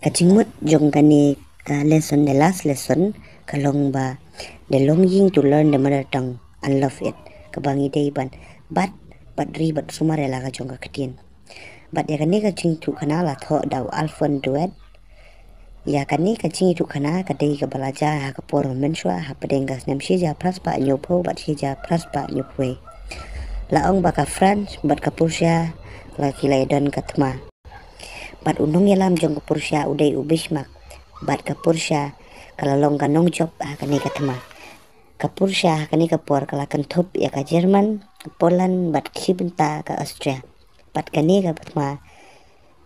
Kachingmut jong kani lesson the last lesson kalong ba the longing to learn the mother tongue and love it kabangi day ban but ri but sumarela ka jong ka katin but ya kani kaching tu kana la tho daw alfon duet ya kani kaching tu kana ka dei ka balaja ha ka por menswa ha padengas nem shija praspa nyopo but shija praspa nyopwe la ong ba ka France but ka Persia la kilai don katma bat unong yalam jong ka Persia udai ubismak bat ka Persia kalalong kanong job kani katma ka Persia kani ka por kala kan thop ya ka Jerman ka Poland bat kibenta ka Austria bat kani ka katma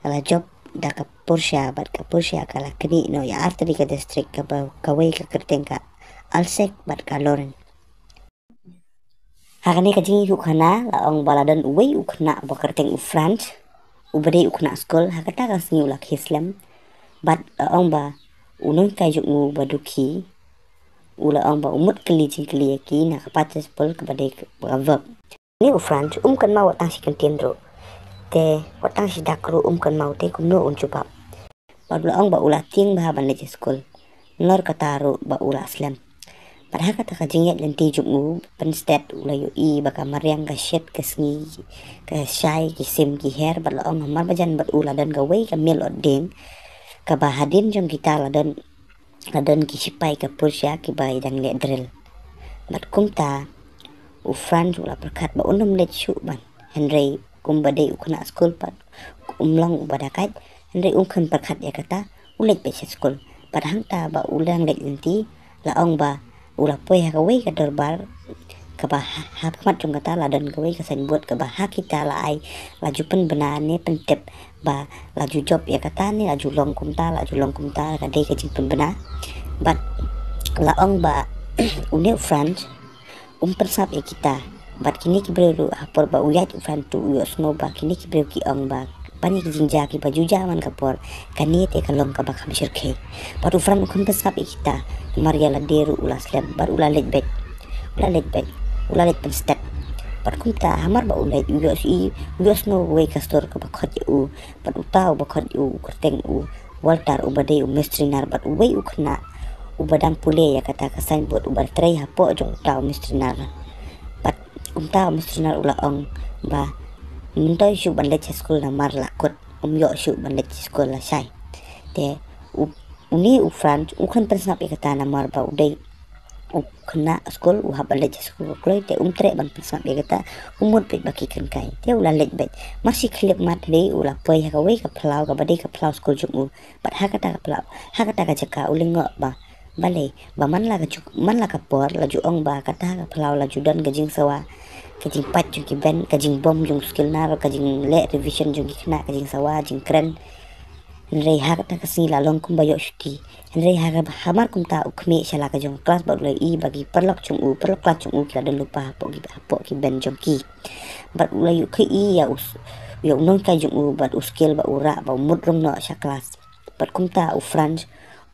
kala job da ka Persia bat ka Persia kala kani no ya arteri ka district ka kawai ka kerteng ka Alsek bat ka Loren hakani ka jingi khana la ong baladan uwei ukhna ba kerteng France ubade ukna skol hakata ka singu lak Islam bat ong ba unong kai juk ngu baduki ula ong ba umut keli jingkeli ki na kapates pol kepada verb ni France kan mau tang si kentendro te watang si dakru kan mau te kumno uncubab bat ula ong ba ula ting ba ban le skol nor kataru ba ula Islam padahal kata ka jingyat lenti juk ngu penstet ula yu I baka mariang ka shet ka sngi ka shai ki sim ki her bat la ong mar bajan bat ula dan ka wei ka mel odeng ka bahadin jong kita ladan ki sipai ka Persia ki bai dang le drill bat kumta u France ula perkat ba unum let shu ban Henry kum bade ukna school pat umlang ubadakat Henry kan perkat ya kata ulet be school padahal ta ba ulang let lenti la ong ba ula poy ha kawai ka dorbar ka ba hakmat jong kata ladan kawai ka san buat ka ba kita la ai laju pen benane pentep ba laju job ya kata ni laju long kumta ka dei ka jing pen bena but la ong ba une France persap ya kita but kini ki breru hapor ba uyat France tu uyo snow ba kini ki breru ki ong ba pani ki jinja ki baju jaman kapor kani te kalong ka ba kam shirke but ufran ukun persap ya kita Maria la deru ula slam bar ula let back ula let pen step bar kumta hamar ba ula uyo snow way ka store ka ba khot u bar utau ba khot u kerteng u Walter ubade mistrinar bat uwei ukna ubadang pule ya kata kasain buat ubar tray hapo jong tau mistrinar bat tau mistrinar ula ong ba mintoy shu ban let school na mar lakot yo shu ban let school la sai te uni u France kan persnap ya kata na mar ba udai ukna school u haba let school kloi te tre ban persnap ya kata umut pe baki kan kai te ula let bet masih klip mat dei ula poi ha kawai ka plau ka badai ka plau school jumu bat hakata ka plau hakata ka jaka ulingo ba balai ba man la ka por la ju ong ba kata ka plau la ju dan gajing sawa kajing pat jung ki ben kajing bom jung skill nar kajing le revision jung ki kena kajing sawa jing kren Henry hakata ka sila long kum bayo shuti Henry haga hamar kum ta ukme shala ka jong kelas ba ulai I bagi perlok kelas chung u kila dan lupa hapo ki ben jong ki bat ulai ki I ya non ka jong u bat uskill ba ura ba mut rong no sha kelas bat kum ta u France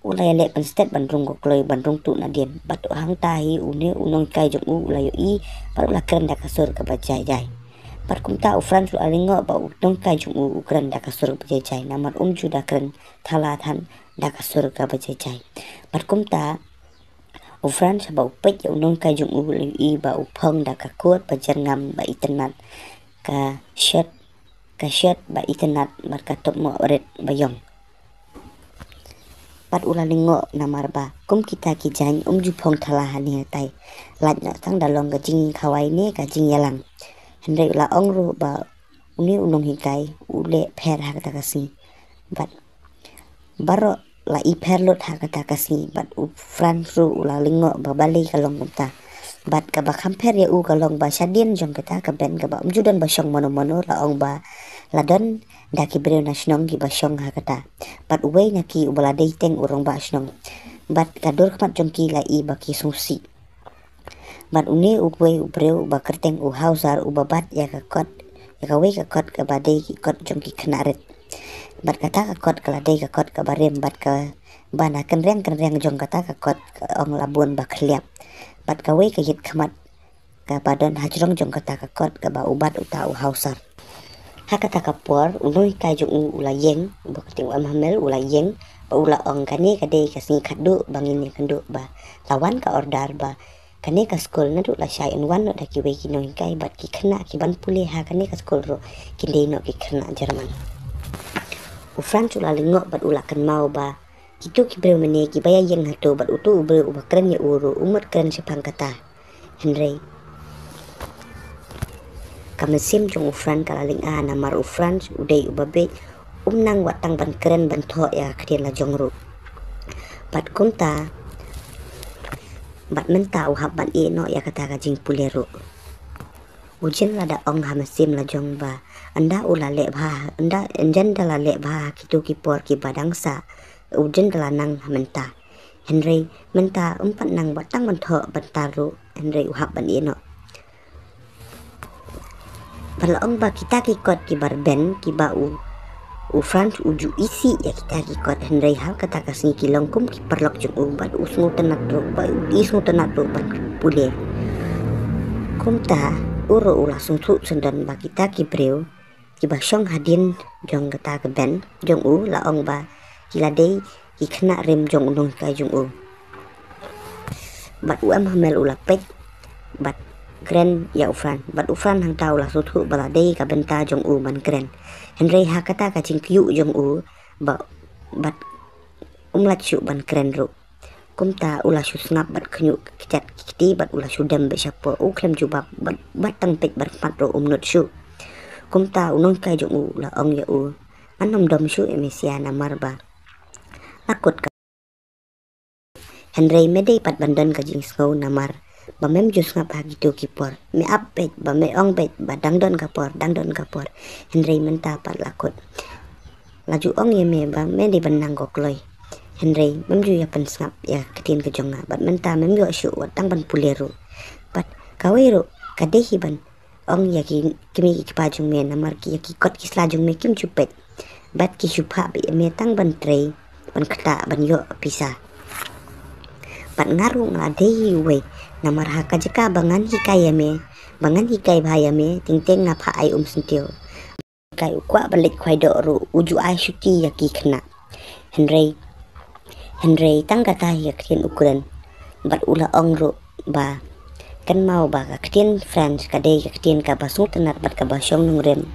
ulai le pen stet ban rong ko kloi ban rong tu na dien bat hang ta hi unong ka jong u ulai I bat ula keren da kasur ka ba jai bat kum ta u France u alingo ba unong ka jong u keren da kasur ba jai namar ju da keren thalathan da kasur ka ba jai bat kum ta u France ba upet ya unong ka jong u ulai I ba upong da ka kot ba jangam ba internet ka shirt ba internet bat ka top mo red ba yong pat ula lingo namar ba kum kita ki jan ju phong thalahan ni tai lat na tang dalong ga jing khawai ne ka jing yalang Henry ula ong ru ba uni unong hikai ule pher ha kata kasi bat baro la I pher lot ha kata kasi bat u France ru ula lingo ba bali kalong ta bat ka ba khamper ya u kalong ba shadien jong kata ka ben ka ba umjudan ba shong mono la ong ba ladon daki breu na shnong ki ba shong ha kata bat uwei na ki ubala dei teng urong ba shnong bat kador kmat jong ki la I ba ki susi bat uni uwei breu ba kerteng u hausar u babat ya ka kot ya ka wei ka kot ka ba dei ki kot jong ki knaret bat kata ka kot kala dei ka kot ka barem bat ka bana kenreng jong kata ka kot ong labun ba khliap bat ka wei ka yit khamat ka badan hajrong jong kata ka kot ka ba ubat uta u hausar hakata kapor uloi kai jong ula yeng bakati am hamel ula yeng ba ula ong kani kade kasni khadu bangin ni kandu ba lawan ka ordar ba kani ka school na du la shai en wan no da ki we ki no kai bat ki khna ki ban pule ha kani ka school ro ki de no ki khna Jerman u France ula lingo bat ula kan mau ba kitu ki breu mene ki baya yang hatu bat utu breu ba kren ya uru umur kren sepang kata Henry kamasim jong ufran kalaling namar ufran udai ubabe nang watang ban keren ban tho ya kren la jongru bat kunta bat menta uhab ban no ya kata ka jing pulero ujen lada ong hamasim la jong ba anda ula le bha anda enjan dala le bha kitu ki por ki badangsa ujen dala nang menta Henry menta umpat nang batang ban tho ban taru Henry uhab ban no Pala ong ba kita kikot ki barben ki ba u France uju isi ya kita kikot Henry hal kata kasni kilong kum ki perlok jung u bat usngu tenat ro ba isngu tenat ro ban pule kum ta uro ula sungsu sendan ba kita ki breu ki ba syong hadin jong kata ke ben jong u la ong ba kila dei ki khna rem jong unong kai jong u bat uam hamel ula pek bat keren ya ufran bat ufran hang tau lah sutu balade ka benta jong u ban keren Henry ha kata ka cing kyu jong u ba bat umlat syu ban keren ro kumta ula syu snap bat knyu kicat kiti bat ula syu dam be syapo u krem jubab bat tang pek bar pat ro umnot syu kumta unong kai jong u la ong ya u anom dom syu emesia namar ba takut ka Henry mede pat bandan ka jing sngau namar ba mem jus ngap gitu kipor me apet ba me ong bet ba dangdon kapor Henry menta pat lakot laju ong ye me ba me di benang gokloi Henry mem ju ya pen ngap ya ketin ke jonga bat menta mem yo syu watang ban pulero bat kawero kadehi ban ong ya ki kimi ki pajung me namar ki ya ki kot ki slajung me kim chupet bat ki supha be me tang ban trei ban kata ban yo pisah pat ngaru ngadehi we namar haka jeka bangan hikai bahaya me ting ngapa ai sentio kai ukwa balik kwai do ru uju ai syuti ya ki khna Henry tang kata ya kien ukuran bat ula ong ru ba kan mau ba ka kien France ka dei ka kien ka basu tenar bat ka basyong nung rem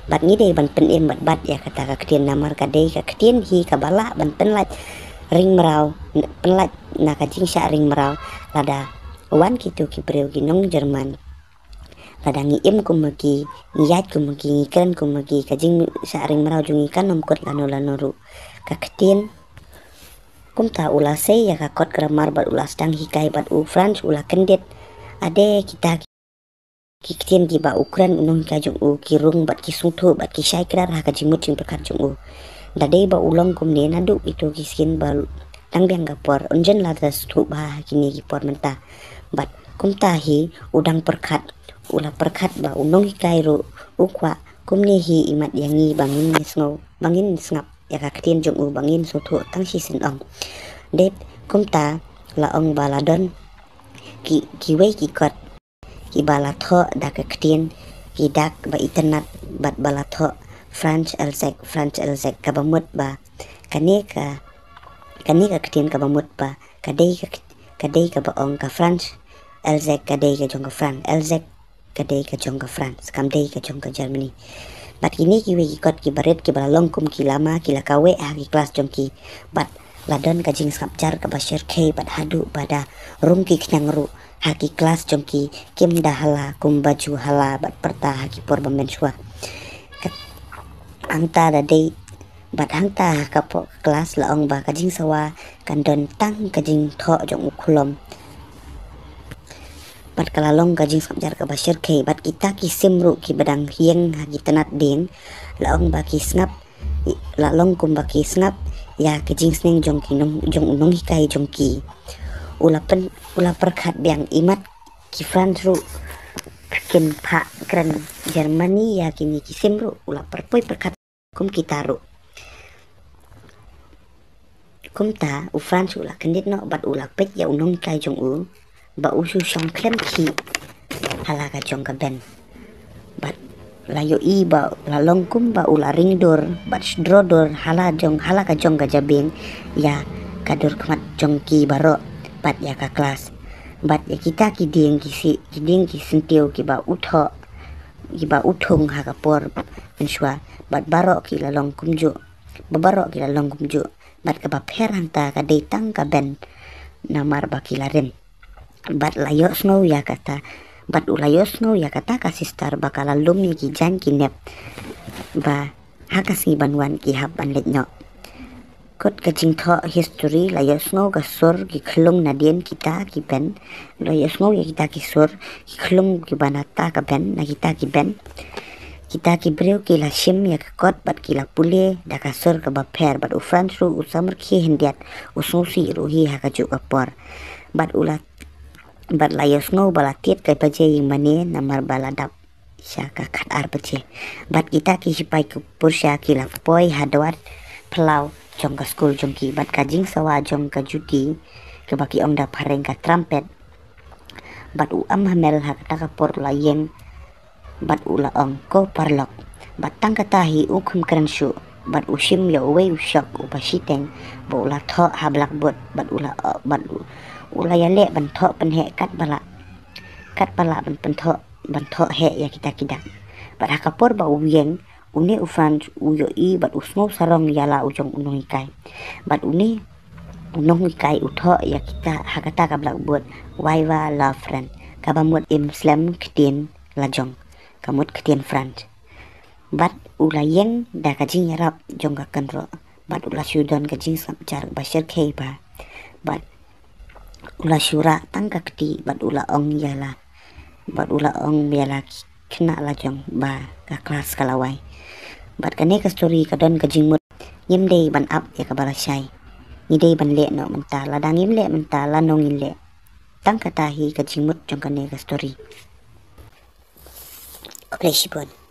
bat ni dei ban pen em bat ya kata ka kien namar ka dei ka kien hi ka bala ban pen lat ring merau penlat na ka jing sya ring merau lada wan kitu ki breu ki nong Jerman lada ngi im kumaki ngiyat kumaki ngikren kumaki ka jing sya ring merau jungi kan nom kot lano ru ka ketien kumta ula se ya ka kot gramar bat ula stang hikai bat u France ula kendet ade kita ki ketien ki ba ukran unong ka jung u ki rung bat ki sungtho bat ki syai krar ha ka jimut jing perkat jung u dade ba ulong kumne nadu itu ki skin ba tang biang gapor unjen la das tu ba kini ki por menta bat kumta hi udang perkat ula perkat ba unong hikai ru ukwa kumne hi imat yangi bangin nisngau bangin snap ya ka ketien jung u bangin suthu tang si sen ong det kumta la ong baladon ki we ki kot ki bala tho da ka ketien ki dak ba internet bat bala tho France elzek ka bamut ba kane ka ketien ka bamut ba kadei ka ba ong ka France elzek kadei ka jong ka France elzek kadei ka jong ka France kamdei ka jong ka Germany bat kini ki we ki kot ki baret ki bala long kum ki lama ki la kawe ki kelas jong ki bat ladon ka jing skapjar ka basher ke bat hadu pada rum ki knyang ru haki kelas jong ki kim dahala kum baju hala bat perta haki por bamen shwa angta da dei bat angta ka po kelas la ong ba ka jing sawa kan don tang ka jing tho jong ukulom bat kalalong ka jing skapjar ka basher ke bat kita ki simru ki badang hieng haki tenat ding la ong ba ki snap la long kum ba ki snap ya ka jing sneng jong ki jong unong hikai jong ki ula perkat biang imat ki France ru kin pa kran Germany ya kini ki simru ula perpoi perkat kum kita ru kum ta u France ula kendit no bat ula pek ya unong kai jong u ba u su shong klem ki hala ka jong ka ben bat layo i ba la longkum ba ula ringdor bat drodor hala ka jong ga jabeng ya kadur kemat jongki baro bat ya ka kelas bat ya kita kiding ki sentio ki ba uthong ha ka por pensua bat baro ki la longkum ju babaro ki la longkum ju bat ka ba pher hanta ka detang ka ben namar ba ki la rem bat layo snow ya kata bat ulayos no ya kata ka sister bakala lumi ki jan ki nep ba hakas ngi banwan ki hab ban let no kot ka jing tho history layos no ka sur ki khlung na den kita ki ben layos no ya kita ki sur ki khlung ki banata ka ben na kita ki ben kita ki breu ki la shim ya ka kot bat ki la pule da ka sur ka ba pher bat u fran ru u samar ki hendiat u susi ruhi ha ka ju ka por bat layos ngau bala tiet kai paje yang mane namar bala dap syaka khat ar paje bat kita ki hipai ku pursya ki la poi hadwat plau jong ka school jong ki bat ka jing sawa jong ka juti ke baki ong da pareng ka trumpet bat u am hamel ha kata ka por la yeng bat u la ong ko parlok bat tang kata hi u khum kran shu bat u shim yo we u shok u pasiteng bo la tho ha blak bot bat u la ulaya le ban tho pan he kat bala ban tho he ya kita kida bat hakapor ba uyeng une ufan uyo i bat usmo sarong yala ujong unong ikai bat une unong ikai utho ya kita hakata ka blak bot waiwa love friend kabamut imslam ktin lajong kamut ktin friend bat ulayeng da kajing yarap jong ka kanro bat ula syudon kajing sam jar bashir khei ba bat ula syura tangka kti bat ula ong yala kena lajong ba ka kelas kalawai bat kane ka story ka don ka jingmut yim dei ban up ya ka bala syai ni dei ban le no menta la dang yim le menta la nong in le tangka tahi ka jingmut jong kane ka story okleshipun